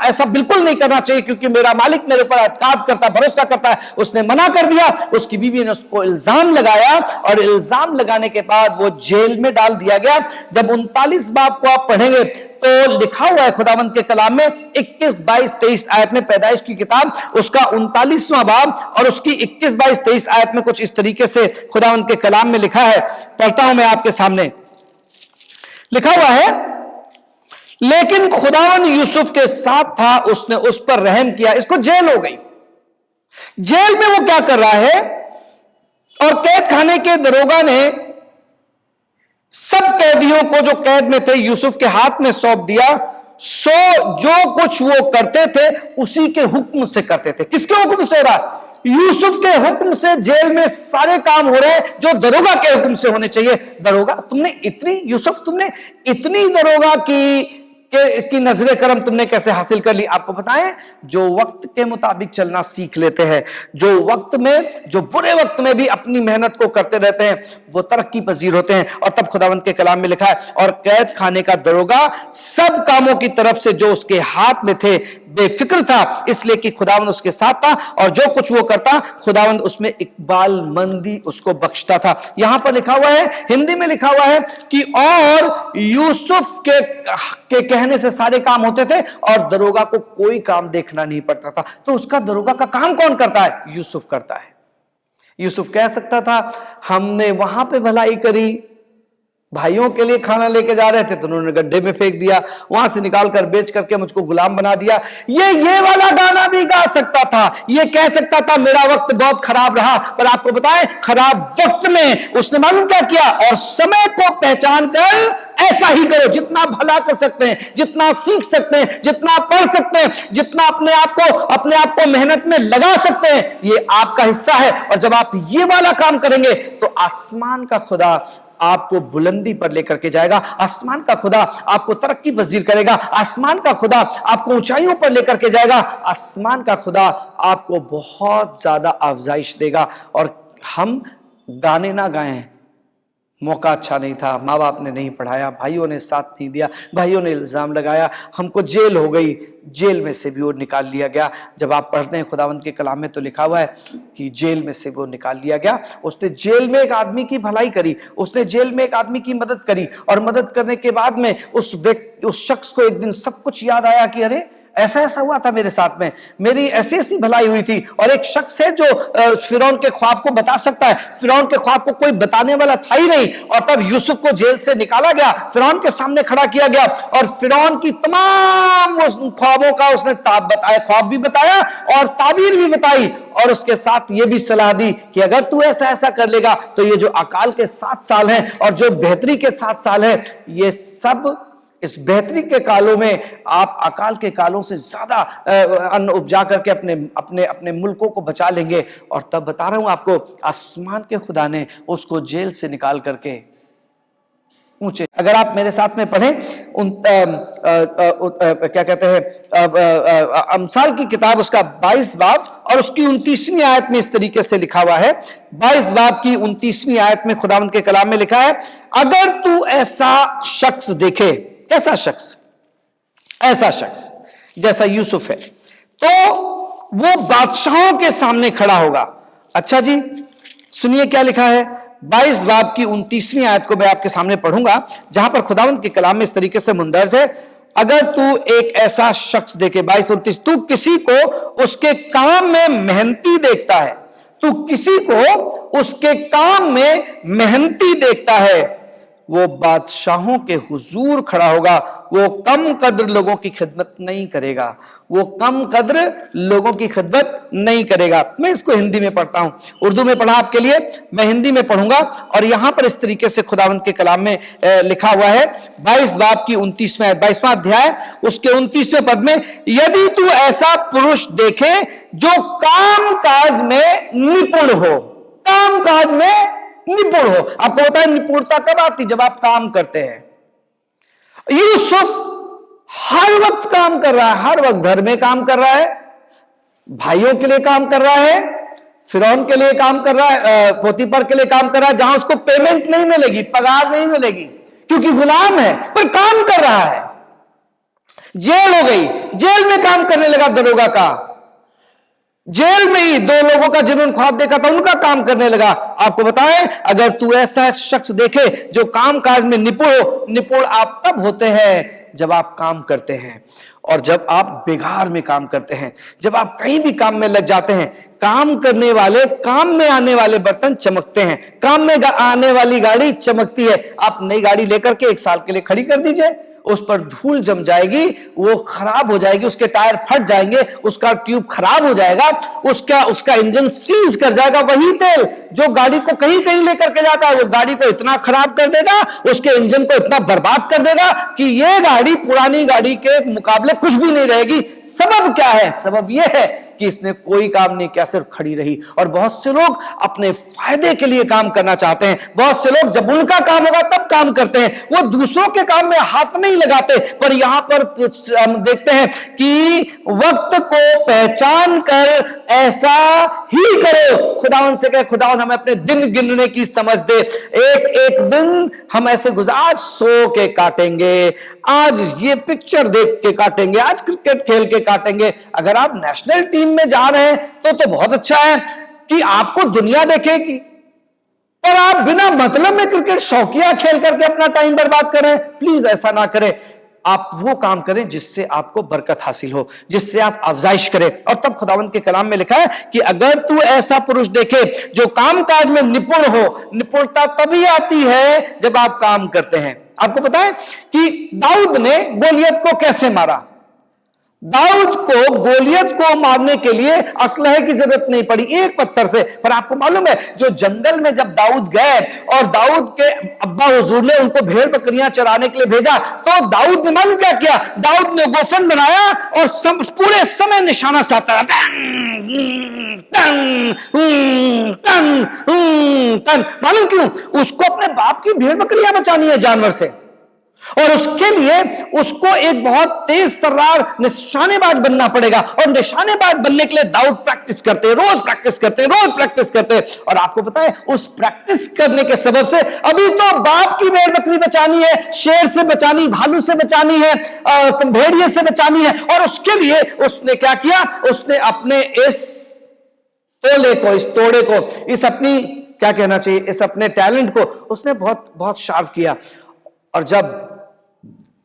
ऐसा बिल्कुल नहीं करना चाहिए, क्योंकि मेरा मालिक मेरे ऊपर एतकाद करता है, भरोसा करता है। उसने मना कर दिया। उसकी बीवी ने उसको इल्जाम लगाया, और इल्जाम लगाने के बाद वो जेल में डाल दिया गया। जब 39 बाब को आप पढ़ेंगे तो लिखा हुआ है खुदावंद के कलाम में 21, 22, 23 आयत में, पैदाइश की किताब उसका 39वां बाब और उसकी 21, 22, 23 आयत में कुछ इस तरीके से खुदावंद के कलाम में लिखा है। पढ़ता हूं मैं आपके सामने। लिखा हुआ है, लेकिन खुदावंद यूसुफ के साथ था, उसने उस पर रहम किया। इसको जेल हो गई। जेल में वो क्या कर रहा है, और कैद खाने के दरोगा ने सब कैदियों को जो कैद में थे यूसुफ के हाथ में सौंप दिया। सो जो कुछ वो करते थे उसी के हुक्म से करते थे। किसके हुक्म से हो रहा है? यूसुफ के हुक्म से जेल में सारे काम हो रहे हैं जो दरोगा के हुक्म से होने चाहिए। दरोगा, तुमने इतनी दरोगा की नजरे करम तुमने कैसे हासिल कर ली? आपको बताएं, जो वक्त के मुताबिक चलना सीख लेते हैं, जो बुरे वक्त में भी अपनी मेहनत को करते रहते हैं, वो तरक्की पजीर होते हैं। और तब खुदावंत के कलाम में लिखा है, और कैद खाने का दरोगा सब कामों की तरफ से जो उसके हाथ में थे बेफिक्र था, इसलिए कि खुदावंद उसके साथ था, और जो कुछ वो करता खुदावंद उसमें इकबाल मंदी उसको बख्शता था। यहां पर लिखा हुआ है, हिंदी में लिखा हुआ है कि और यूसुफ के कहने से सारे काम होते थे और दरोगा को कोई काम देखना नहीं पड़ता था। तो उसका दरोगा का काम कौन करता है? यूसुफ करता है। यूसुफ कह सकता था, हमने वहां पे भलाई करी, भाइयों के लिए खाना लेके जा रहे थे तो उन्होंने गड्ढे में फेंक दिया, वहां से निकाल कर बेच करके मुझको गुलाम बना दिया। ये वाला गाना भी गा सकता था, ये कह सकता था मेरा वक्त बहुत खराब रहा। पर आपको बताएं, खराब वक्त में उसने मालूम क्या किया? और समय को पहचान कर ऐसा ही करो। जितना भला कर सकते हैं, जितना सीख सकते हैं, जितना पढ़ सकते हैं, जितना अपने आप को मेहनत में लगा सकते हैं, ये आपका हिस्सा है। और जब आप ये वाला काम करेंगे तो आसमान का खुदा आपको बुलंदी पर लेकर के जाएगा। आसमान का खुदा आपको तरक्की पजीर करेगा। आसमान का खुदा आपको ऊंचाइयों पर लेकर के जाएगा। आसमान का खुदा आपको बहुत ज्यादा अफजाइश देगा। और हम गाने ना गाएं, मौका अच्छा नहीं था, माँ बाप ने नहीं पढ़ाया, भाइयों ने साथ नहीं दिया, भाइयों ने इल्जाम लगाया, हमको जेल हो गई, जेल में से भी वो निकाल लिया गया। जब आप पढ़ते हैं खुदावंत के कलाम में तो लिखा हुआ है कि जेल में से वो निकाल लिया गया। उसने जेल में एक आदमी की भलाई करी, उसने जेल में एक आदमी की मदद करी, और मदद करने के बाद में उस शख्स को एक दिन सब कुछ याद आया कि अरे ऐसा ऐसा हुआ था मेरे साथ में, मेरी ऐसी ऐसी भलाई हुई थी। और एक शख्स है जो फिरौन के ख्वाब को बता सकता है। फिरौन के ख्वाब को कोई बताने वाला था ही नहीं, और तब यूसुफ को जेल से निकाला गया, फिरौन के सामने खड़ा किया गया, और फिरौन की तमाम ख्वाबों का उसने ख्वाब भी बताया और ताबीर भी बताई, और उसके साथ ये भी सलाह दी कि अगर तू ऐसा ऐसा कर लेगा तो ये जो अकाल के 7 साल हैं और जो बेहतरी के 7 साल हैं, ये सब इस बेहतरी के कालों में आप अकाल के कालों से ज्यादा अन्न उपजा करके अपने अपने अपने मुल्कों को बचा लेंगे। और तब बता रहा हूं आपको, आसमान के खुदा ने उसको जेल से निकाल करके ऊंचे, अगर आप मेरे साथ में पढ़ें क्या कहते हैं अमसाल की किताब, उसका 22 बाब और उसकी 29वीं आयत में इस तरीके से लिखा हुआ है। 22 बाब की 29वीं आयत में खुदावंद के कलाम में लिखा है, अगर तू ऐसा शख्स देखे, कैसा शख्स, ऐसा शख्स जैसा यूसुफ है, तो वो बादशाहों के सामने खड़ा होगा। अच्छा जी, सुनिए क्या लिखा है। 22 बाब की 29वीं आयत को मैं आपके सामने पढ़ूंगा, जहां पर खुदावंद के कलाम में इस तरीके से मुंदर्ज है, अगर तू एक ऐसा शख्स देखे, 22-29, तू किसी को उसके काम में मेहनती देखता है, तू किसी को उसके काम में मेहनती देखता है, वो बादशाहों के हुजूर खड़ा होगा, वो कम कद्र लोगों की खिदमत नहीं करेगा, वो कम कद्र लोगों की खिदमत नहीं करेगा। मैं इसको हिंदी में पढ़ता हूं, उर्दू में पढ़ा आपके लिए, मैं हिंदी में पढ़ूंगा। और यहां पर इस तरीके से खुदावंद के कलाम में लिखा हुआ है, 22 बाब की 29वें 22वां अध्याय उसके 29वें पद में, यदि तू ऐसा पुरुष देखे जो काम काज में निपुण हो, काम काज में निपुण हो। आपको बताएं निपुणता कब आती, जब आप काम करते हैं। यूसुफ हर वक्त काम कर रहा है, हर वक्त घर में काम कर रहा है, भाइयों के लिए काम कर रहा है, फिरौन के लिए काम कर रहा है, पोतीपर के लिए काम कर रहा है, जहां उसको पेमेंट नहीं मिलेगी, पगार नहीं मिलेगी क्योंकि गुलाम है, पर काम कर रहा है। जेल हो गई, जेल में काम करने लगा दरोगा का, जेल में ही 2 लोगों का जिन्होंने ख्वाब देखा था उनका काम करने लगा। आपको बताएं, अगर तू ऐसा शख्स देखे जो काम काज में निपुण हो, निपुण आप तब होते हैं जब आप काम करते हैं, और जब आप बेगार में काम करते हैं, जब आप कहीं भी काम में लग जाते हैं। काम करने वाले, काम में आने वाले बर्तन चमकते हैं, काम में आने वाली गाड़ी चमकती है। आप नई गाड़ी लेकर के 1 साल के लिए खड़ी कर दीजिए, उस पर धूल जम जाएगी, वो खराब हो जाएगी, उसके टायर फट जाएंगे, उसका ट्यूब खराब हो जाएगा, उसका इंजन सीज कर जाएगा। वही तेल जो गाड़ी को कहीं कहीं लेकर के जाता है, वो गाड़ी को इतना खराब कर देगा, उसके इंजन को इतना बर्बाद कर देगा कि ये गाड़ी पुरानी गाड़ी के मुकाबले कुछ भी नहीं रहेगी। सबब क्या है? सबब यह है कि इसने कोई काम नहीं किया, सिर्फ खड़ी रही। और बहुत से लोग अपने फायदे के लिए काम करना चाहते हैं, बहुत से लोग जब उनका काम होगा तब काम करते हैं, वो दूसरों के काम में हाथ नहीं लगाते। पर यहां पर हम देखते हैं कि वक्त को पहचान कर ऐसा ही करो। खुदावन से कहे, खुदावन हमें अपने दिन गिनने की समझ दे, एक एक दिन हम ऐसे गुजार, सो के काटेंगे, आज ये पिक्चर देख के काटेंगे, आज क्रिकेट खेल के काटेंगे। अगर आप नेशनल टीम में जा रहे हैं तो बहुत अच्छा है कि आपको दुनिया देखेगी, और आप बिना मतलब में क्रिकेट शौकिया खेल करके अपना टाइम बर्बाद करें। प्लीज ऐसा ना करें। आप वो काम करें जिससे आपको बरकत हासिल हो, जिससे आप अफजाइश करें। और तब खुदावंद के कलाम में लिखा है कि अगर तू ऐसा पुरुष देखे जो काम काज में निपुण हो, निपुणता तभी आती है जब आप काम करते हैं। आपको पता है कि दाऊद ने गोलियत को कैसे मारा? दाऊद को गोलियत को मारने के लिए असलहे की जरूरत नहीं पड़ी, एक पत्थर से। पर आपको मालूम है, जो जंगल में जब दाऊद गए और दाऊद के अब्बा हुजूर ने उनको भेड़ बकरियां चराने के लिए भेजा, तो दाऊद ने मालूम क्या किया? दाऊद ने गोफन बनाया और पूरे समय निशाना साधता रहा, मालूम क्यों? उसको अपने बाप की भेड़ बकरियां बचानी है जानवर से, और उसके लिए उसको एक बहुत तेज तर्रार निशानेबाज बनना पड़ेगा। और निशानेबाज बनने के लिए दाऊद प्रैक्टिस करते, रोज प्रैक्टिस करते, रोज प्रैक्टिस करते। और आपको पता है, उस प्रैक्टिस करने के सबब से अभी तो बाप की भेड़ बकरी बचानी है, शेर से बचानी, भालू से बचानी है, भेड़िए से बचानी है। और उसके लिए उसने क्या किया? उसने अपने इस तोले को, इस तोड़े को, इस अपनी क्या कहना चाहिए, इस अपने टैलेंट को उसने बहुत बहुत शार्प किया। और जब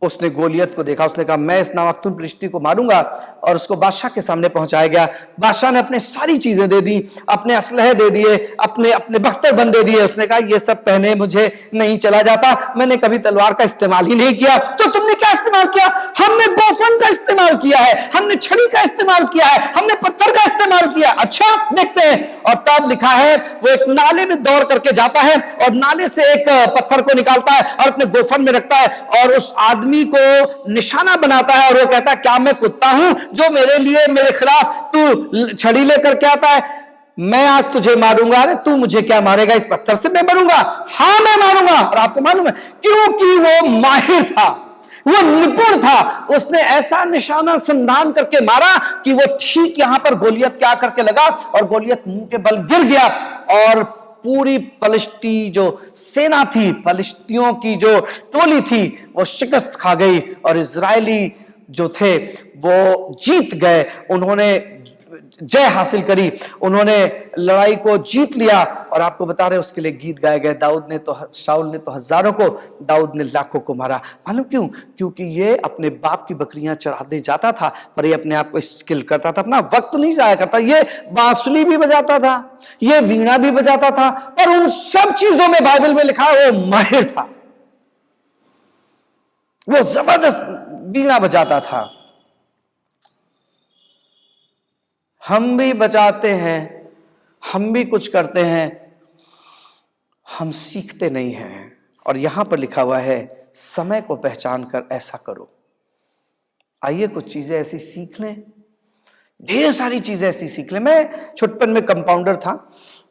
उसने गोलियत को देखा, उसने कहा मैं इस नामकतून फिलिस्ती को मारूंगा, और उसको बादशाह के सामने पहुंचाया गया। बादशाह ने अपने सारी चीजें दे दी, अपने असलहे दे दिए, अपने अपने बख्तर दे दिए। उसने कहा ये सब पहने मुझे नहीं चला जाता, मैंने कभी तलवार का इस्तेमाल ही नहीं किया। तो तुमने क्या इस्तेमाल किया? हमने गोफन का इस्तेमाल किया है, हमने छड़ी का इस्तेमाल किया है, हमने पत्थर का इस्तेमाल किया। अच्छा देखते हैं। और तब लिखा है वो एक नाले में दौड़ करके जाता है और नाले से एक पत्थर को निकालता है और अपने गोफन में रखता है और उस आदमी को निशाना बनाता है। और वो कहता है क्या मैं कुत्ता हूं जो मेरे लिए मेरे खिलाफ तू छड़ी लेकर के आता है? मैं आज तुझे मारूंगा। अरे तू मुझे क्या मारेगा? इस पत्थर से मैं मरूंगा। हाँ मैं मारूंगा। और आपको मालूम है क्योंकि वो माहिर था, वो निपुण था, उसने ऐसा निशाना संधान करके मारा कि वो ठीक यहां पर गोलियत के आकर के लगा और गोलियत मुंह के बल गिर गया। और पूरी फलिस्ती जो सेना थी, फलिस्तियों की जो टोली थी, वो शिकस्त खा गई और इजरायली जो थे वो जीत गए। उन्होंने जय हासिल करी, उन्होंने लड़ाई को जीत लिया। और आपको बता रहे उसके लिए गीत गाए गए। शाऊल ने तो हजारों को, दाऊद ने लाखों को मारा। मालूम क्यों? क्योंकि ये अपने बाप की बकरियां चराने जाता था, पर ये अपने आप को स्किल करता था, अपना वक्त नहीं जाया करता। ये बांसुरी भी बजाता था, ये वीणा भी बजाता था, पर उन सब चीजों में बाइबल में लिखा है वो माहिर था, वो जबरदस्त वीणा बजाता था। हम भी बचाते हैं, हम भी कुछ करते हैं, हम सीखते नहीं हैं। और यहां पर लिखा हुआ है समय को पहचान कर ऐसा करो। आइए कुछ चीजें ऐसी सीख लें, ढेर सारी चीजें ऐसी सीख लें। मैं छुटपन में कंपाउंडर था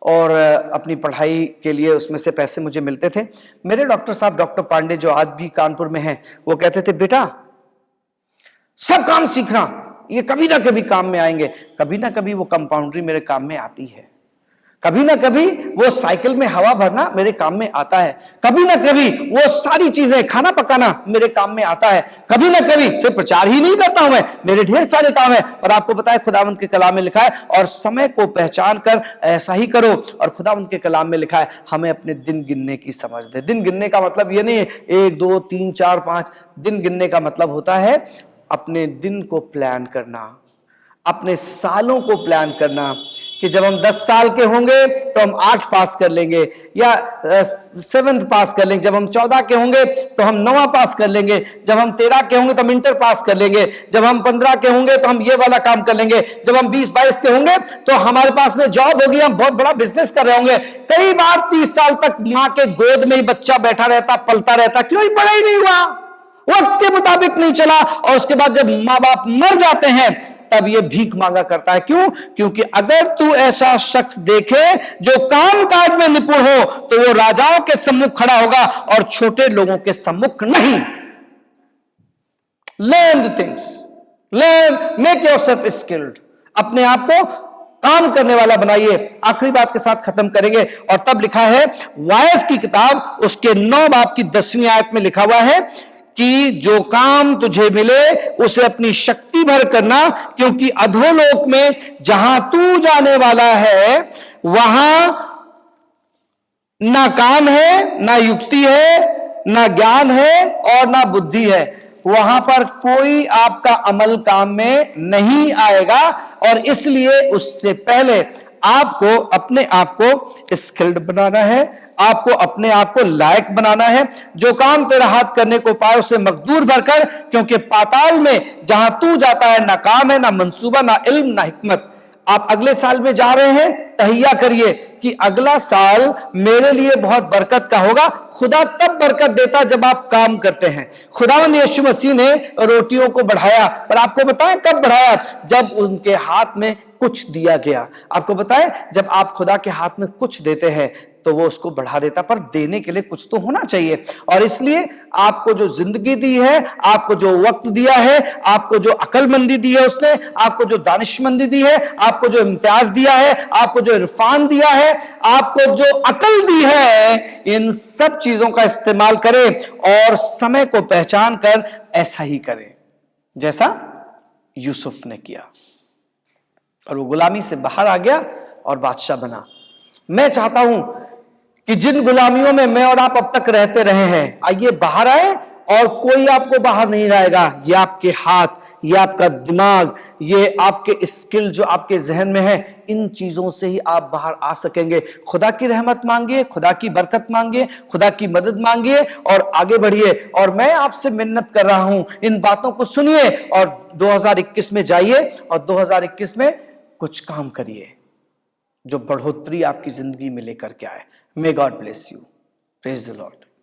और अपनी पढ़ाई के लिए उसमें से पैसे मुझे मिलते थे। मेरे डॉक्टर साहब, डॉक्टर पांडे, जो आज भी कानपुर में हैं, वो कहते थे बेटा सब काम सीखना, ये कभी ना कभी काम में आएंगे। कभी ना कभी वो कंपाउंड्री मेरे काम में आती है, कभी ना कभी वो साइकिल में हवा भरना मेरे काम में आता है, कभी ना कभी वो सारी चीजें खाना पकाना मेरे काम में आता है, कभी ना कभी सिर्फ प्रचार ही नहीं करता हूं मैं, मेरे ढेर सारे काम है। और आपको पता है खुदावंत के कलाम में लिखा है और समय को पहचान कर ऐसा ही करो। और खुदावंत के कलाम में लिखा है हमें अपने दिन गिनने की समझ दे। दिन गिनने का मतलब ये नहीं 1 2 3 4 5, दिन गिनने का मतलब होता है अपने दिन को प्लान करना, अपने सालों को प्लान करना कि जब हम 10 साल के होंगे तो हम 8 पास कर लेंगे या 7th पास कर लेंगे, जब हम 14 के होंगे तो हम 9वां पास कर लेंगे, जब हम 13 के होंगे तो हम इंटर पास कर लेंगे, जब हम 15 के होंगे तो हम ये वाला काम कर लेंगे, जब हम 20-22 के होंगे तो हमारे पास में जॉब होगी, हम बहुत बड़ा बिजनेस कर रहे होंगे। कई बार 30 साल तक मां के गोद में ही बच्चा बैठा रहता, पलता रहता, क्यों? ही बड़ा ही नहीं हुआ, वक्त के मुताबिक नहीं चला। और उसके बाद जब मां बाप मर जाते हैं तब ये भीख मांगा करता है। क्यों? क्योंकि अगर तू ऐसा शख्स देखे जो काम काज में निपुण हो तो वो राजाओं के सम्मुख खड़ा होगा और छोटे लोगों के सम्मुख नहीं। Learn the things, learn, make yourself skilled, अपने आप को काम करने वाला बनाइए। आखिरी बात के साथ खत्म करेंगे। और तब लिखा है वायस की किताब उसके 9 बाब की 10वीं आयत में लिखा हुआ है कि जो काम तुझे मिले उसे अपनी शक्ति भर करना, क्योंकि अधोलोक में जहां तू जाने वाला है वहां ना काम है, ना युक्ति है, ना ज्ञान है और ना बुद्धि है। वहां पर कोई आपका अमल काम में नहीं आएगा। और इसलिए उससे पहले आपको अपने आप को स्किल्ड बनाना है, आपको अपने आप को लायक बनाना है। जो काम तेरा हाथ करने को पाए उसे मकदूर भरकर, क्योंकि पाताल में जहां तू जाता है ना काम है, ना मंसूबा, ना इल्म, ना हिकमत। आप अगले साल में जा रहे हैं, तहिया करिए कि अगला साल मेरे लिए बहुत बरकत का होगा। खुदा तब बरकत देता जब आप काम करते हैं। खुदावंद यीशु मसीह ने रोटियों को बढ़ाया, पर आपको बताएं कब बढ़ाया? जब उनके हाथ में कुछ दिया गया। आपको बताएं जब आप खुदा के हाथ में कुछ देते हैं तो वो उसको बढ़ा देता, पर देने के लिए कुछ तो होना चाहिए। और इसलिए आपको जो जिंदगी दी है, आपको जो वक्त दिया है, आपको जो अकलमंदी दी है उसने, आपको जो दानिशमंदी दी है, आपको जो इम्तियाज दिया है, आपको जो इरफान दिया है, आपको जो अकल दी है, इन सब चीजों का इस्तेमाल करें और समय को पहचान कर ऐसा ही करें जैसा यूसुफ ने किया। और वो गुलामी से बाहर आ गया और बादशाह बना। मैं चाहता हूं कि जिन गुलामियों में मैं और आप अब तक रहते रहे हैं, आइए बाहर आए और कोई आपको बाहर नहीं लाएगा। ये आपके हाथ, ये आपका दिमाग, ये आपके स्किल जो आपके जहन में है, इन चीजों से ही आप बाहर आ सकेंगे। खुदा की रहमत मांगिए, खुदा की बरकत मांगिए, खुदा की मदद मांगिए और आगे बढ़िए। और मैं आपसे मिन्नत कर रहा हूं, इन बातों को सुनिए और 2021 में जाइए और 2021 में कुछ काम करिए जो बढ़ोतरी आपकी जिंदगी में लेकर के आए। May God bless you. Praise the Lord.